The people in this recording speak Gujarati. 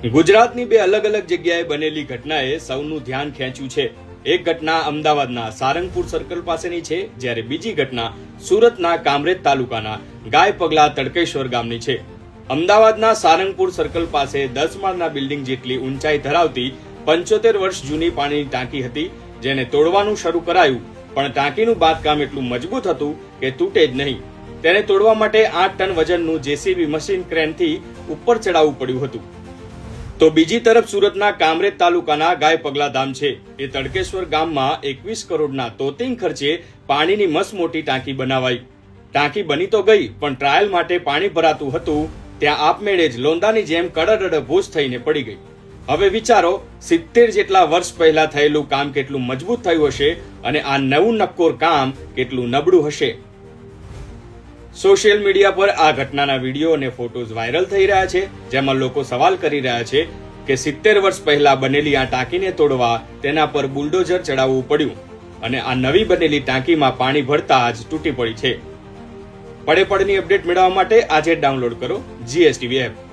ગુજરાતની બે અલગ અલગ જગ્યાએ બનેલી ઘટનાએ સૌનું ધ્યાન ખેંચ્યું છે। એક ઘટના અમદાવાદના સારંગપુર સર્કલ પાસેની છે, જ્યારે બીજી ઘટના સુરતના કામરેજ તાલુકાના ગાય પગલા તડકેશ્વર ગામની છે। અમદાવાદના સારંગપુર સર્કલ પાસે 10 માળના બિલ્ડિંગ જેટલી ઊંચાઈ ધરાવતી 75 વર્ષ જૂની પાણીની ટાંકી હતી, જેને તોડવાનું શરૂ કરાયું, પણ ટાંકીનું બાંધકામ એટલું મજબૂત હતું કે તૂટે જ નહીં। તેને તોડવા માટે 8 ટન વજનનું જેસીબી મશીન ક્રેનથી ઉપર ચડાવવું પડ્યું હતું। તો બીજી તરફ સુરતના કામરેજ તાલુકાના ગાય પગલા ધામ છે। એ તડકેશ્વર ગામમાં 21 કરોડના તોતિંગ ખર્ચે પાણીની મસ્ત મોટી ટાંકી બનાવાઈ। ટાંકી બની તો ગઈ, પણ ટ્રાયલ માટે પાણી ભરાતું હતું ત્યાં આપમેળે જ લોંદાની જેમ કડરડ ભૂસ થઈને પડી ગઈ। હવે વિચારો, 70 જેટલા વર્ષ પહેલા થયેલું કામ કેટલું મજબૂત થયું હશે અને આ નવું નક્કોર કામ કેટલું નબળું હશે। સોશિયલ મીડિયા પર આ ઘટનાના વિડીયો અને ફોટોઝ વાયરલ થઈ રહ્યા છે, જેમાં લોકો સવાલ કરી રહ્યા છે કે 70 વર્ષ પહેલા બનેલી આ ટાંકીને તોડવા તેના પર બુલડોઝર ચડાવવું પડ્યું અને આ નવી બનેલી ટાંકીમાં પાણી ભરતા જ તૂટી પડી છે। પડે પડની અપડેટ મેળવવા માટે આજે ડાઉનલોડ કરો GSTV એપ।